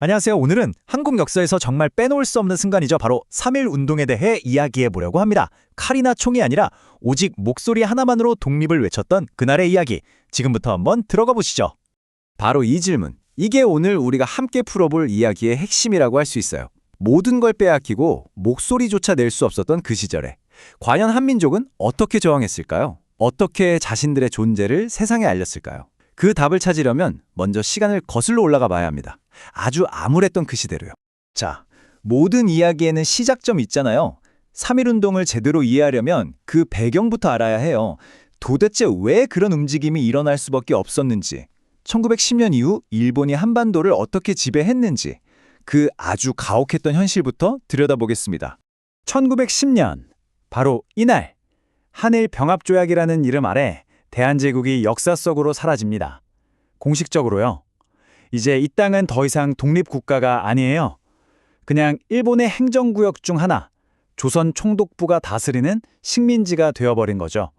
안녕하세요. 오늘은 한국 역사에서 정말 빼놓을 수 없는 순간이죠. 바로 3.1 운동에 대해 이야기해 보려고 합니다. 칼이나 총이 아니라 오직 목소리 하나만으로 독립을 외쳤던 그날의 이야기. 지금부터 한번 들어가 보시죠. 바로 이 질문. 이게 오늘 우리가 함께 풀어볼 이야기의 핵심이라고 할 수 있어요. 모든 걸 빼앗기고 목소리조차 낼 수 없었던 그 시절에 과연 한민족은 어떻게 저항했을까요? 어떻게 자신들의 존재를 세상에 알렸을까요? 그 답을 찾으려면 먼저 시간을 거슬러 올라가 봐야 합니다. 아주 암울했던 그 시대로요. 자, 모든 이야기에는 시작점이 있잖아요. 3.1 운동을 제대로 이해하려면 그 배경부터 알아야 해요. 도대체 왜 그런 움직임이 일어날 수밖에 없었는지, 1910년 이후 일본이 한반도를 어떻게 지배했는지, 그 아주 가혹했던 현실부터 들여다보겠습니다. 1910년, 바로 이날, 한일병합조약이라는 이름 아래 대한제국이 역사 속으로 사라집니다. 공식적으로요. 이제 이 땅은 더 이상 독립국가가 아니에요. 그냥 일본의 행정구역 중 하나, 조선 총독부가 다스리는 식민지가 되어버린 거죠.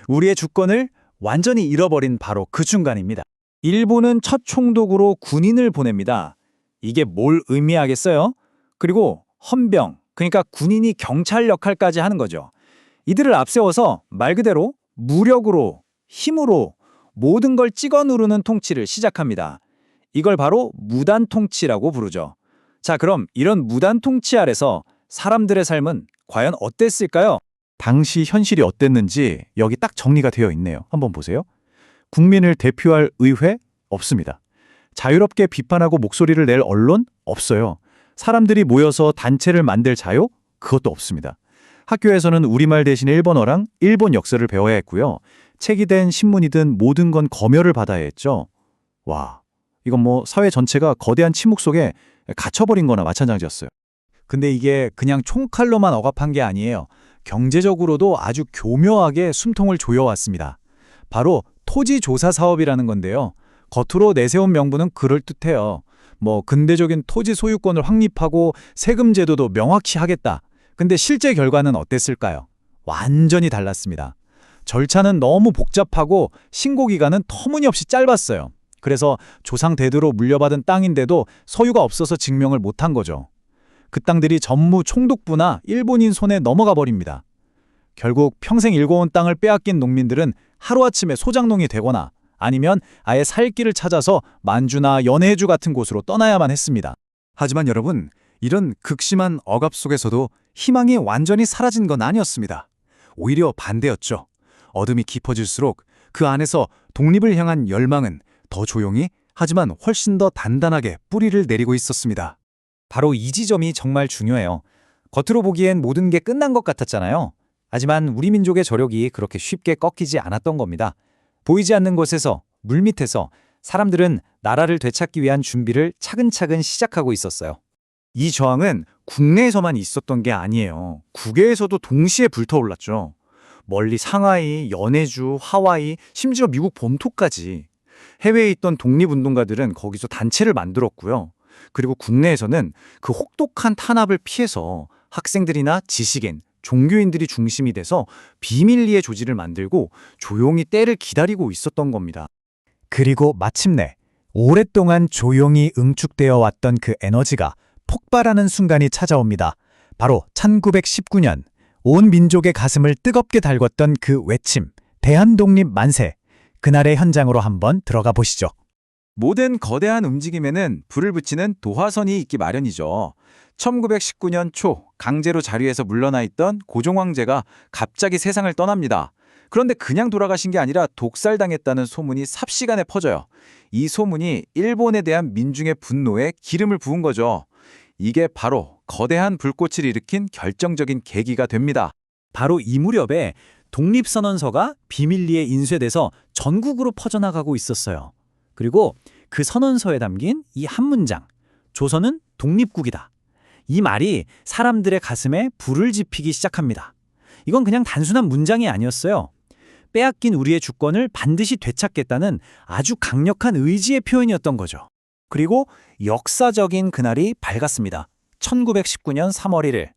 우리의 주권을 완전히 잃어버린 바로 그 순간입니다. 일본은 첫 총독으로 군인을 보냅니다. 이게 뭘 의미하겠어요? 그리고 헌병, 그러니까 군인이 경찰 역할까지 하는 거죠. 이들을 앞세워서 말 그대로 무력으로, 힘으로 모든 걸 찍어 누르는 통치를 시작합니다. 이걸 바로 무단 통치라고 부르죠. 자, 그럼 이런 무단 통치 아래서 사람들의 삶은 과연 어땠을까요? 당시 현실이 어땠는지 여기 딱 정리가 되어 있네요. 한번 보세요. 국민을 대표할 의회? 없습니다. 자유롭게 비판하고 목소리를 낼 언론? 없어요. 사람들이 모여서 단체를 만들 자유? 그것도 없습니다. 학교에서는 우리말 대신 일본어랑 일본 역사를 배워야 했고요. 책이든 신문이든 모든 건 검열을 받아야 했죠. 와, 이건 사회 전체가 거대한 침묵 속에 갇혀버린 거나 마찬가지였어요. 근데 이게 그냥 총칼로만 억압한 게 아니에요. 경제적으로도 아주 교묘하게 숨통을 조여왔습니다. 바로 토지조사 사업이라는 건데요. 겉으로 내세운 명분은 그럴듯해요. 근대적인 토지 소유권을 확립하고 세금 제도도 명확히 하겠다. 근데 실제 결과는 어땠을까요? 완전히 달랐습니다. 절차는 너무 복잡하고 신고 기간은 터무니없이 짧았어요. 그래서 조상 대대로 물려받은 땅인데도 소유가 없어서 증명을 못한 거죠. 그 땅들이 전무 총독부나 일본인 손에 넘어가 버립니다. 결국 평생 일궈온 땅을 빼앗긴 농민들은 하루아침에 소장농이 되거나 아니면 아예 살 길을 찾아서 만주나 연해주 같은 곳으로 떠나야만 했습니다. 하지만 여러분, 이런 극심한 억압 속에서도 희망이 완전히 사라진 건 아니었습니다. 오히려 반대였죠. 어둠이 깊어질수록 그 안에서 독립을 향한 열망은 더 조용히 하지만 훨씬 더 단단하게 뿌리를 내리고 있었습니다. 바로 이 지점이 정말 중요해요. 겉으로 보기엔 모든 게 끝난 것 같았잖아요. 하지만 우리 민족의 저력이 그렇게 쉽게 꺾이지 않았던 겁니다. 보이지 않는 곳에서, 물밑에서 사람들은 나라를 되찾기 위한 준비를 차근차근 시작하고 있었어요. 이 저항은 국내에서만 있었던 게 아니에요. 국외에서도 동시에 불타올랐죠. 멀리 상하이, 연해주, 하와이, 심지어 미국 본토까지. 해외에 있던 독립운동가들은 거기서 단체를 만들었고요. 그리고 국내에서는 그 혹독한 탄압을 피해서 학생들이나 지식인, 종교인들이 중심이 돼서 비밀리에 조직을 만들고 조용히 때를 기다리고 있었던 겁니다. 그리고 마침내 오랫동안 조용히 응축되어 왔던 그 에너지가 폭발하는 순간이 찾아옵니다. 바로 1919년 온 민족의 가슴을 뜨겁게 달궜던 그 외침, 대한독립 만세. 그날의 현장으로 한번 들어가 보시죠. 모든 거대한 움직임에는 불을 붙이는 도화선이 있기 마련이죠. 1919년 초 강제로 자리에서 물러나 있던 고종 황제가 갑자기 세상을 떠납니다. 그런데 그냥 돌아가신 게 아니라 독살당했다는 소문이 삽시간에 퍼져요. 이 소문이 일본에 대한 민중의 분노에 기름을 부은 거죠. 이게 바로 거대한 불꽃을 일으킨 결정적인 계기가 됩니다. 바로 이 무렵에 독립선언서가 비밀리에 인쇄돼서 전국으로 퍼져나가고 있었어요. 그리고 그 선언서에 담긴 이 한 문장, 조선은 독립국이다. 이 말이 사람들의 가슴에 불을 지피기 시작합니다. 이건 그냥 단순한 문장이 아니었어요. 빼앗긴 우리의 주권을 반드시 되찾겠다는 아주 강력한 의지의 표현이었던 거죠. 그리고 역사적인 그날이 밝았습니다. 1919년 3월 1일.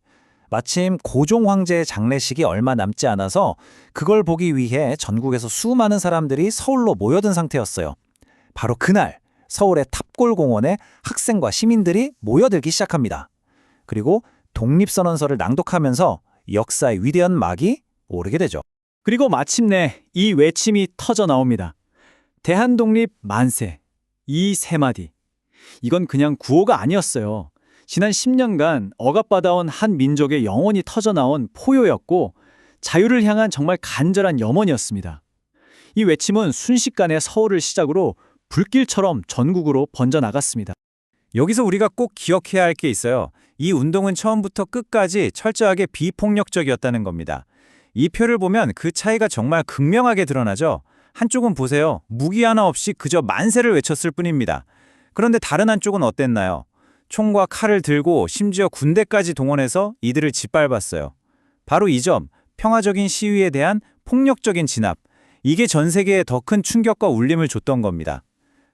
마침 고종 황제의 장례식이 얼마 남지 않아서 그걸 보기 위해 전국에서 수많은 사람들이 서울로 모여든 상태였어요. 바로 그날 서울의 탑골공원에 학생과 시민들이 모여들기 시작합니다. 그리고 독립선언서를 낭독하면서 역사의 위대한 막이 오르게 되죠. 그리고 마침내 이 외침이 터져 나옵니다. 대한독립 만세. 이 세 마디. 이건 그냥 구호가 아니었어요. 지난 10년간 억압받아온 한 민족의 영혼이 터져나온 포효였고 자유를 향한 정말 간절한 염원이었습니다. 이 외침은 순식간에 서울을 시작으로 불길처럼 전국으로 번져나갔습니다. 여기서 우리가 꼭 기억해야 할 게 있어요. 이 운동은 처음부터 끝까지 철저하게 비폭력적이었다는 겁니다. 이 표를 보면 그 차이가 정말 극명하게 드러나죠. 한쪽은 보세요. 무기 하나 없이 그저 만세를 외쳤을 뿐입니다. 그런데 다른 한쪽은 어땠나요? 총과 칼을 들고 심지어 군대까지 동원해서 이들을 짓밟았어요. 바로 이 점, 평화적인 시위에 대한 폭력적인 진압. 이게 전 세계에 더 큰 충격과 울림을 줬던 겁니다.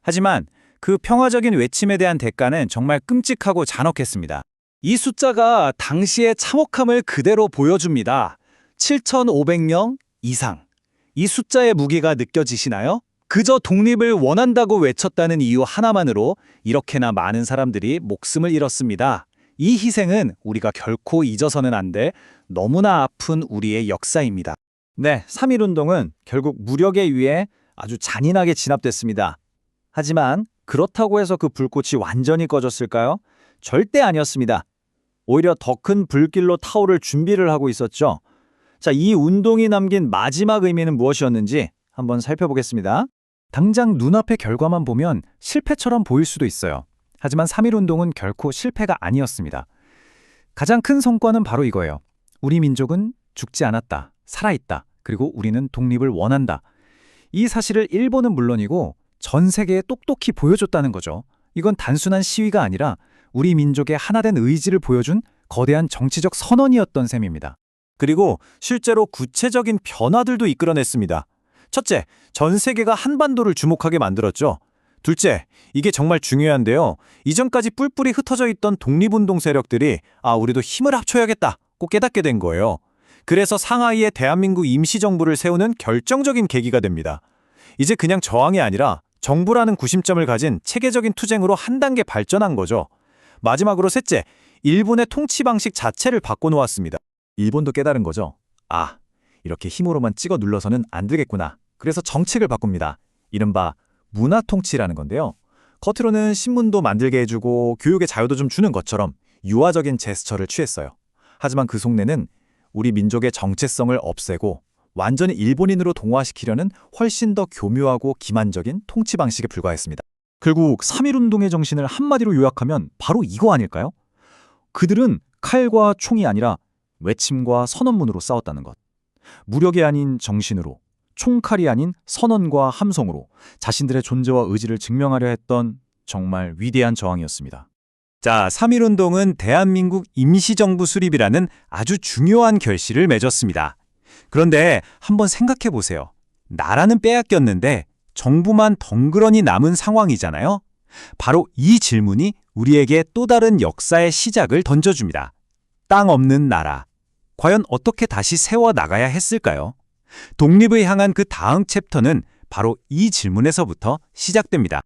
하지만 그 평화적인 외침에 대한 대가는 정말 끔찍하고 잔혹했습니다. 이 숫자가 당시의 참혹함을 그대로 보여줍니다. 7,500명 이상. 이 숫자의 무게가 느껴지시나요? 그저 독립을 원한다고 외쳤다는 이유 하나만으로 이렇게나 많은 사람들이 목숨을 잃었습니다. 이 희생은 우리가 결코 잊어서는 안 돼 너무나 아픈 우리의 역사입니다. 네, 3.1운동은 결국 무력에 의해 아주 잔인하게 진압됐습니다. 하지만 그렇다고 해서 그 불꽃이 완전히 꺼졌을까요? 절대 아니었습니다. 오히려 더 큰 불길로 타오를 준비를 하고 있었죠. 자, 이 운동이 남긴 마지막 의미는 무엇이었는지 한번 살펴보겠습니다. 당장 눈앞의 결과만 보면 실패처럼 보일 수도 있어요. 하지만 3.1운동은 결코 실패가 아니었습니다. 가장 큰 성과는 바로 이거예요. 우리 민족은 죽지 않았다, 살아있다, 그리고 우리는 독립을 원한다. 이 사실을 일본은 물론이고 전 세계에 똑똑히 보여줬다는 거죠. 이건 단순한 시위가 아니라 우리 민족의 하나된 의지를 보여준 거대한 정치적 선언이었던 셈입니다. 그리고 실제로 구체적인 변화들도 이끌어냈습니다. 첫째, 전 세계가 한반도를 주목하게 만들었죠. 둘째, 이게 정말 중요한데요. 이전까지 뿔뿔이 흩어져 있던 독립운동 세력들이 우리도 힘을 합쳐야겠다 꼭 깨닫게 된 거예요. 그래서 상하이에 대한민국 임시정부를 세우는 결정적인 계기가 됩니다. 이제 그냥 저항이 아니라 정부라는 구심점을 가진 체계적인 투쟁으로 한 단계 발전한 거죠. 마지막으로 셋째, 일본의 통치 방식 자체를 바꿔놓았습니다. 일본도 깨달은 거죠. 이렇게 힘으로만 찍어 눌러서는 안 되겠구나. 그래서 정책을 바꿉니다. 이른바 문화 통치라는 건데요. 겉으로는 신문도 만들게 해주고 교육의 자유도 좀 주는 것처럼 유화적인 제스처를 취했어요. 하지만 그 속내는 우리 민족의 정체성을 없애고 완전히 일본인으로 동화시키려는 훨씬 더 교묘하고 기만적인 통치 방식에 불과했습니다. 결국 3.1운동의 정신을 한마디로 요약하면 바로 이거 아닐까요? 그들은 칼과 총이 아니라 외침과 선언문으로 싸웠다는 것. 무력이 아닌 정신으로, 총칼이 아닌 선언과 함성으로 자신들의 존재와 의지를 증명하려 했던 정말 위대한 저항이었습니다. 자, 3.1운동은 대한민국 임시정부 수립이라는 아주 중요한 결실을 맺었습니다. 그런데 한번 생각해 보세요. 나라는 빼앗겼는데 정부만 덩그러니 남은 상황이잖아요. 바로 이 질문이 우리에게 또 다른 역사의 시작을 던져줍니다. 땅 없는 나라. 과연 어떻게 다시 세워나가야 했을까요? 독립을 향한 그 다음 챕터는 바로 이 질문에서부터 시작됩니다.